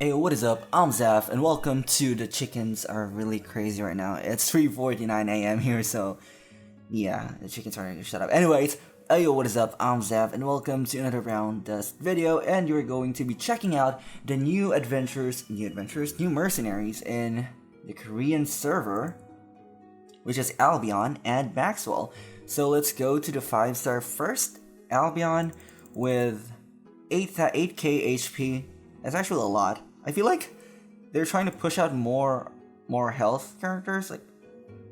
Hey, what is up? I'm Zaf, and welcome to The Chickens Are Really Crazy right now. It's 3:49 a.m. here, so yeah, the chickens are gonna shut up. Anyways, hey, what is up? I'm Zaf, and welcome to another round dust video, and you're going to be checking out the new mercenaries in the Korean server, which is Albion and Maxwell. So let's go to the 5-star first. Albion with 8k HP. That's actually a lot. I feel like they're trying to push out more health characters. Like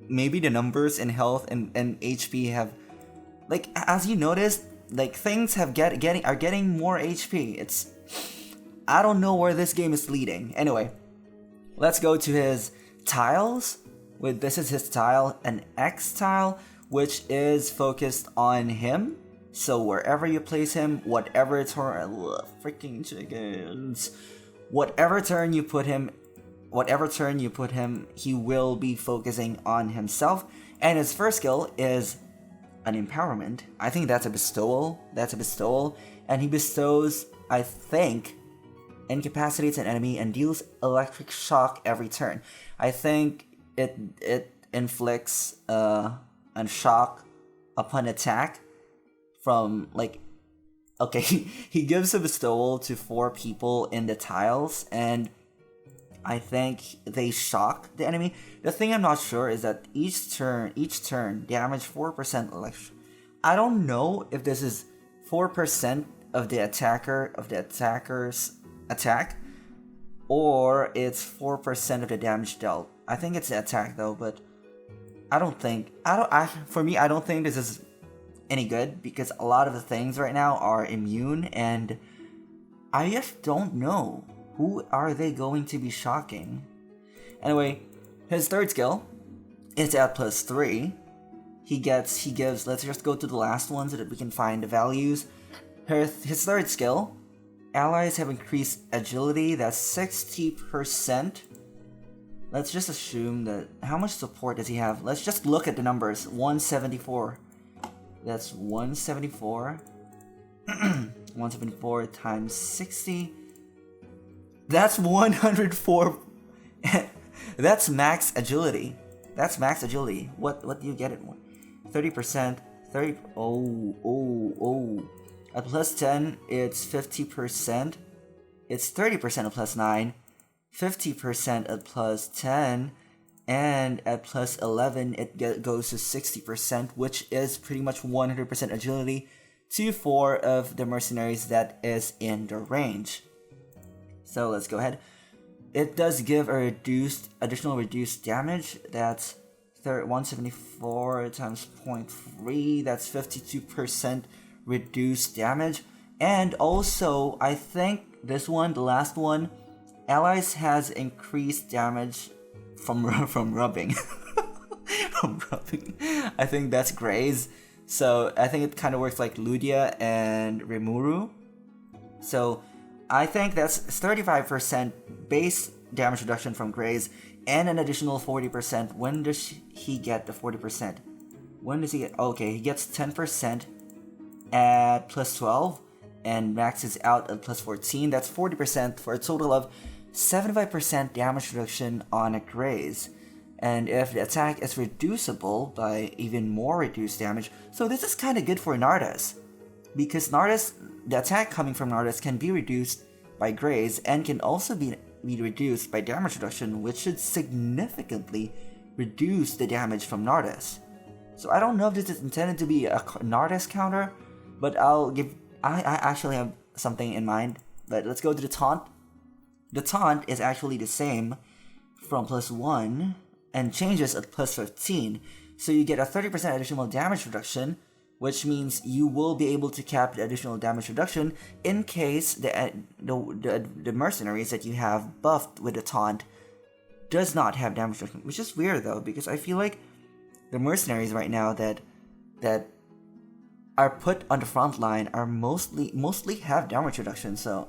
maybe the numbers in health and HP have, like, as you noticed, like things are getting more HP. I don't know where this game is leading. Anyway, let's go to his tiles. This is his tile, an X tile, which is focused on him. So wherever you place him, whatever turn, freaking chickens, whatever turn you put him, he will be focusing on himself. And his first skill is an empowerment. I think that's a bestowal. And he bestows, I think, incapacitates an enemy and deals electric shock every turn. I think it inflicts a shock upon attack. From, like, okay, he gives a bestowal to 4 people in the tiles, and I think they shock the enemy. The thing I'm not sure is that each turn damage 4% electric. I don't know if this is 4% of the attacker's attack, or it's 4% of the damage dealt. I think it's the attack though, but I don't think this is any good, because a lot of the things right now are immune, and I just don't know who are they going to be shocking. Anyway, his third skill is at +3. He gives, let's just go to the last one so that we can find the values. His third skill, allies have increased agility, that's 60%. Let's just assume that, how much support does he have? Let's just look at the numbers. 174. That's 174. 174 times 60. That's 104. That's max agility. What do you get it? 30%. 30. Oh. At +10, it's 50%. It's 30% at +9. 50% at +10. And at +11, it goes to 60%, which is pretty much 100% agility to 4 of the mercenaries that is in the range. So let's go ahead. It does give a additional reduced damage. That's 174 times 0.3. That's 52% reduced damage. And also, I think this one, the last one, allies has increased damage from rubbing. From rubbing. I think that's Graze. So I think it kind of works like Ludia and Rimuru. So I think that's 35% base damage reduction from Graze and an additional 40%. When does he get the 40%? When does he get? Okay, he gets 10% at +12 and maxes out at +14. That's 40% for a total of 75% damage reduction on a Graze. And if the attack is reducible by even more reduced damage, so this is kind of good for Nardas, because the attack coming from Nardas can be reduced by Graze and can also be reduced by damage reduction, which should significantly reduce the damage from Nardas. So I don't know if this is intended to be a Nardas counter, but I actually have something in mind. But let's go to the taunt. The taunt is actually the same from +1 and changes at +15. So you get a 30% additional damage reduction, which means you will be able to cap the additional damage reduction in case the mercenaries that you have buffed with the taunt does not have damage reduction. Which is weird though, because I feel like the mercenaries right now that are put on the front line are mostly have damage reduction, so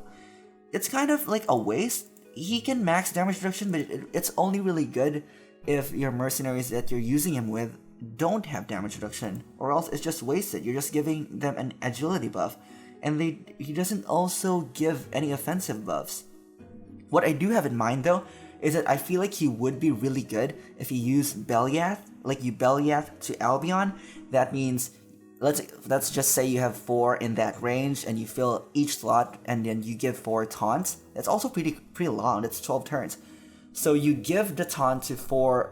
it's kind of like a waste. He can max damage reduction, but it's only really good if your mercenaries that you're using him with don't have damage reduction, or else it's just wasted. You're just giving them an agility buff, and he doesn't also give any offensive buffs. What I do have in mind though is that I feel like he would be really good if you use Beliath, like you Beliath to Albion. That means let's just say you have 4 in that range and you fill each slot and then you give 4 taunts. That's also pretty long. That's 12 turns. So you give the taunt to 4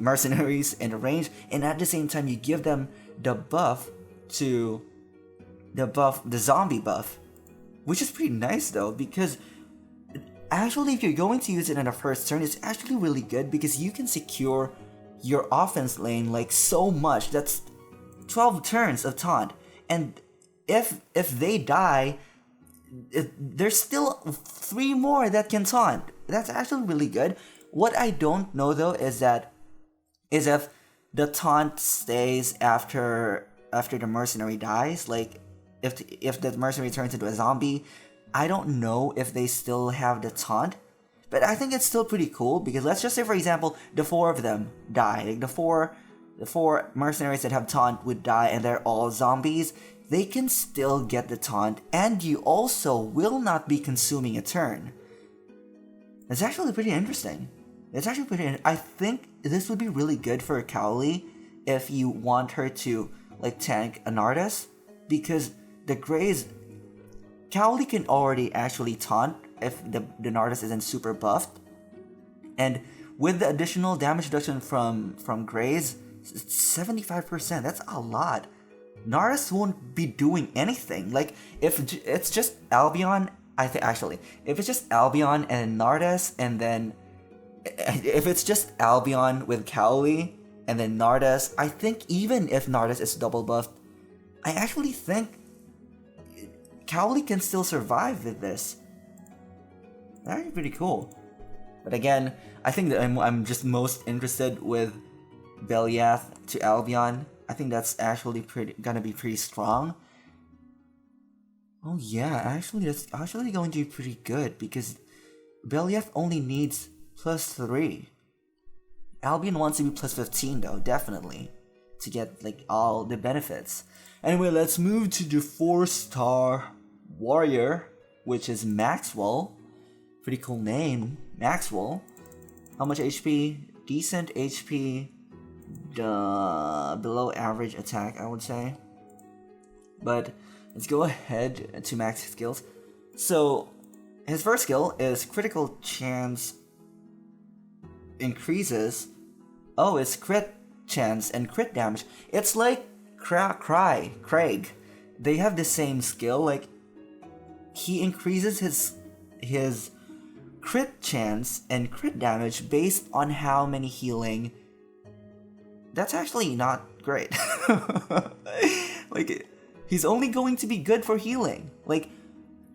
mercenaries in the range, and at the same time you give them the buff to the zombie buff, which is pretty nice though, because actually if you're going to use it in the first turn, it's actually really good because you can secure your offense lane like so much. That's 12 turns of taunt, and if they die, there's still 3 more that can taunt. That's actually really good. What I don't know though is if the taunt stays after the mercenary dies. Like if the mercenary turns into a zombie, I don't know if they still have the taunt. But I think it's still pretty cool because let's just say, for example, the 4 of them die. Like the four mercenaries that have taunt would die and they're all zombies. They can still get the taunt, and you also will not be consuming a turn. It's actually pretty interesting. I think this would be really good for Cowley if you want her to like tank a Nardus, because the Greys, Cowley can already actually taunt if the Nardus isn't super buffed, and with the additional damage reduction from Greys, it's 75%. That's a lot. Nardus won't be doing anything. Like if it's just Albion, if it's just Albion and Nardus, and then if it's just Albion with Cowley and then Nardus, I think even if Nardus is double buffed, I actually think Cowley can still survive with this. That'd be pretty cool. But again, I think that I'm just most interested with Beliath to Albion. I think that's actually gonna be pretty strong. Oh yeah, actually that's actually going to be pretty good because Beliath only needs +3. Albion wants to be +15 though, definitely, to get like all the benefits. Anyway, let's move to the 4-star warrior, which is Maxwell. Pretty cool name, Maxwell. How much HP? Decent HP. Below average attack, I would say. But let's go ahead to max skills. So his first skill is critical chance increases. Oh, it's crit chance and crit damage. It's like Craig. They have the same skill. Like he increases his crit chance and crit damage based on how many healing. That's actually not great. Like he's only going to be good for healing. Like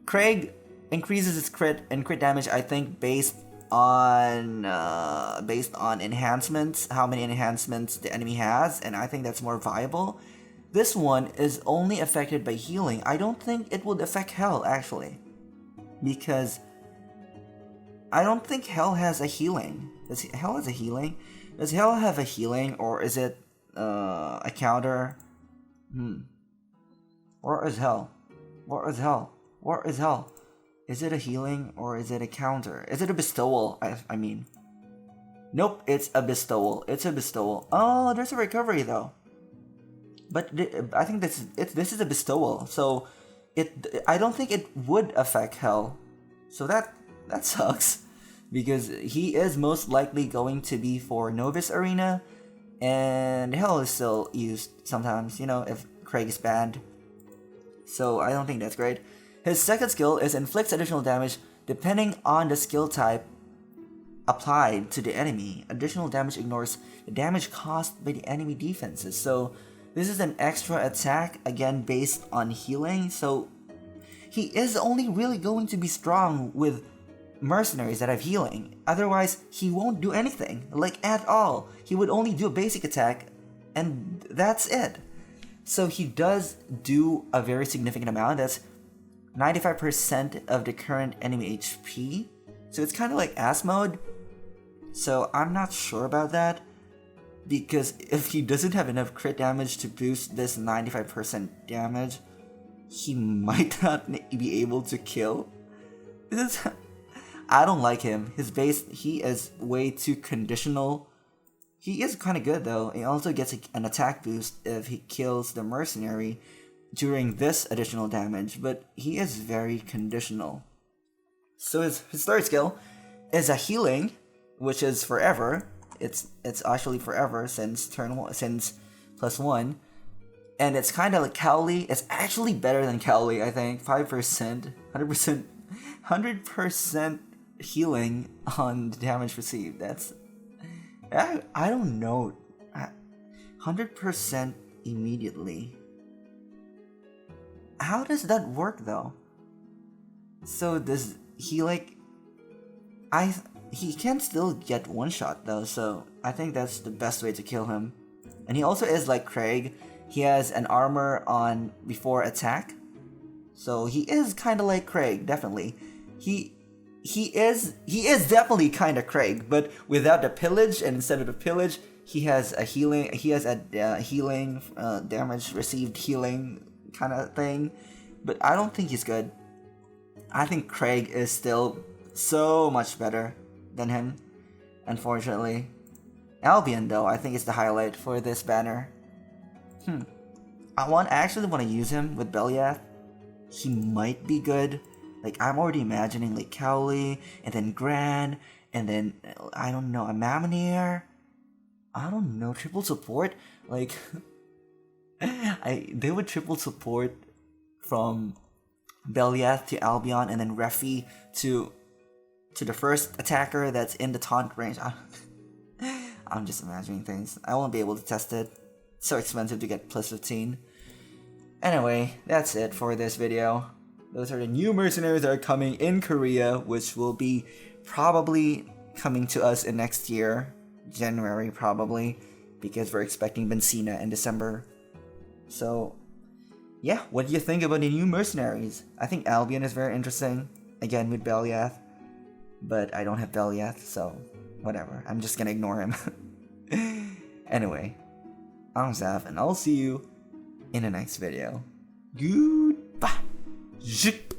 Craig increases his crit and crit damage, I think, based on enhancements, how many enhancements the enemy has, and I think that's more viable. This one is only affected by healing. I don't think it would affect Hell actually, because I don't think Hell has a healing. Does Hell has a healing? Does Hell have a healing, or is it a counter? Where is Hell? Where is Hell? Where is Hell? Is it a healing or is it a counter? Is it a bestowal? I mean. Nope, it's a bestowal. It's a bestowal. Oh, there's a recovery though. But I think this is a bestowal, so I don't think it would affect Hell. So that sucks, because he is most likely going to be for Novice Arena, and Hell is still used sometimes, you know, if Craig is banned. So I don't think that's great. His second skill is inflicts additional damage depending on the skill type applied to the enemy. Additional damage ignores the damage caused by the enemy defenses. So this is an extra attack, again based on healing. So he is only really going to be strong with mercenaries that have healing. Otherwise, he won't do anything, like at all. He would only do a basic attack, and that's it. So he does do a very significant amount. That's 95% of the current enemy HP. So it's kind of like ass mode. So I'm not sure about that, because if he doesn't have enough crit damage to boost this 95% damage, he might not be able to kill. I don't like him. His base, he is way too conditional. He is kind of good though. He also gets an attack boost if he kills the mercenary during this additional damage, but he is very conditional. So his third skill is a healing, which is forever. It's actually forever since since +1, and it's kind of like Cowley. It's actually better than Cowley, I think. 5%, 100% healing on the damage received. That's I don't know. 100% immediately. How does that work though? So does he like? He can still get one shot though, so I think that's the best way to kill him. And he also is like Craig. He has an armor on before attack, so he is kind of like Craig. Definitely, he is definitely kind of Craig, but without the pillage, and instead of the pillage, he has a healing. He has a healing, damage received healing kind of thing. But I don't think he's good. I think Craig is still so much better than him, unfortunately. Albion though, I think is the highlight for this banner. I actually want to use him with Beliath. He might be good. Like, I'm already imagining like Cowley, and then Gran, and then I don't know, a Mamoneer. I don't know, triple support. Like, they would triple support from Beliath to Albion, and then Refi to the first attacker that's in the taunt range. I'm just imagining things. I won't be able to test it. It's so expensive to get +15. Anyway, that's it for this video. Those are the new mercenaries that are coming in Korea, which will be probably coming to us in next year, January probably, because we're expecting Benzina in December. So, yeah, what do you think about the new mercenaries? I think Albion is very interesting, again with Beliath, but I don't have Beliath, so whatever. I'm just gonna ignore him. Anyway, I'm Zav, and I'll see you in the next video. Goodbye. Zip.